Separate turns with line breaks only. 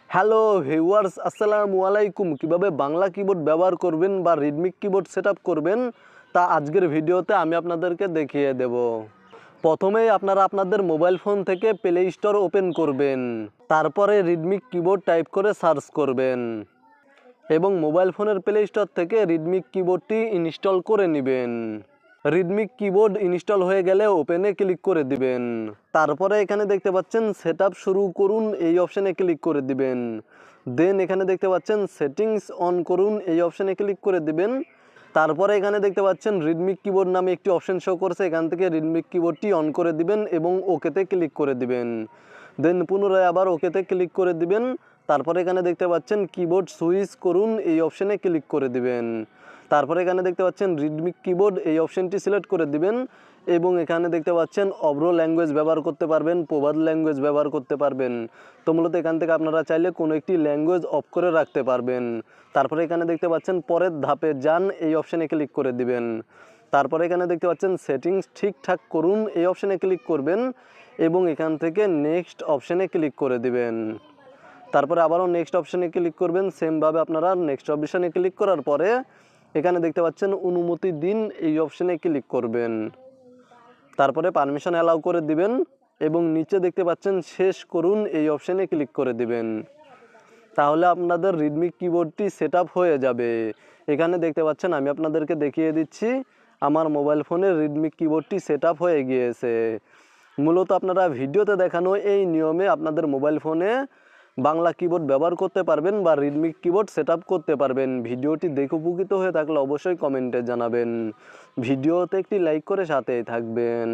Hello viewers, আসসালামু আলাইকুম। কিভাবে বাংলা কিবোর্ড ব্যবহার করবেন বা রিদমিক কিবোর্ড সেটআপ করবেন তা আজকের ভিডিওতে আমি আপনাদেরকে দেখিয়ে দেব। প্রথমেই আপনারা আপনাদের মোবাইল ফোন থেকে প্লে স্টোর ওপেন করবেন, তারপরে রিদমিক কিবোর্ড টাইপ করে সার্চ করবেন এবং মোবাইল ফোনের প্লে স্টোর থেকে রিদমিক কিবোর্ডটি ইনস্টল করে নেবেন। রিদমিক কিবোর্ড ইনস্টল হয়ে গেলে ওপেনে ক্লিক করে দিবেন। তারপরে এখানে দেখতে পাচ্ছেন সেটআপ শুরু করুন, এই অপশানে ক্লিক করে দিবেন। দেন এখানে দেখতে পাচ্ছেন সেটিংস অন করুন, এই অপশানে ক্লিক করে দিবেন। তারপরে এখানে দেখতে পাচ্ছেন রিদমিক কিবোর্ড নামে একটি অপশান শো করছে, এখান থেকে রিদমিক কিবোর্ডটি অন করে দিবেন এবং ওকেতে ক্লিক করে দিবেন। দেন পুনরায় আবার ওকেতে ক্লিক করে দিবেন। তারপরে এখানে দেখতে পাচ্ছেন কিবোর্ড সুইচ করুন, এই অপশানে ক্লিক করে দিবেন। তারপরে এখানে দেখতে পাচ্ছেন রিদমিক কিবোর্ড, এই অপশানটি সিলেক্ট করে দিবেন এবং এখানে দেখতে পাচ্ছেন অব্র ল্যাঙ্গুয়েজ ব্যবহার করতে পারবেন, প্রবাদ ল্যাঙ্গুয়েজ ব্যবহার করতে পারবেন। তো মূলত এখান থেকে আপনারা চাইলে কোনো একটি ল্যাঙ্গুয়েজ অফ করে রাখতে পারবেন। তারপরে এখানে দেখতে পাচ্ছেন পরের ধাপে যান, এই অপশানে ক্লিক করে দিবেন। তারপরে এখানে দেখতে পাচ্ছেন সেটিংস ঠিকঠাক করুন, এই অপশানে ক্লিক করবেন এবং এখান থেকে নেক্সট অপশানে ক্লিক করে দিবেন। তারপরে আবারও নেক্সট অপশানে ক্লিক করবেন। সেমভাবে আপনারা নেক্সট অপশানে ক্লিক করার পরে এখানে দেখতে পাচ্ছেন অনুমতি দিন, এই অপশানে ক্লিক করবেন। তারপরে পারমিশন অ্যালাউ করে দিবেন এবং নিচে দেখতে পাচ্ছেন শেষ করুন, এই অপশানে ক্লিক করে দিবেন। তাহলে আপনাদের রিদমিক কিবোর্ডটি সেটআপ হয়ে যাবে। এখানে দেখতে পাচ্ছেন আমি আপনাদেরকে দেখিয়ে দিচ্ছি আমার মোবাইল ফোনের রিদমিক কিবোর্ডটি সেটআপ হয়ে গিয়েছে। মূলত আপনারা ভিডিওতে দেখানো এই নিয়মে আপনাদের মোবাইল ফোনে বাংলা কিবোর্ড ব্যবহার করতে পারবেন বা রিদমিক কিবোর্ড সেটআপ করতে পারবেন। ভিডিওটি দেখে উপকৃত হয়ে থাকলে অবশ্যই কমেন্টে জানাবেন। ভিডিওতে একটি লাইক করে সাথেই থাকবেন।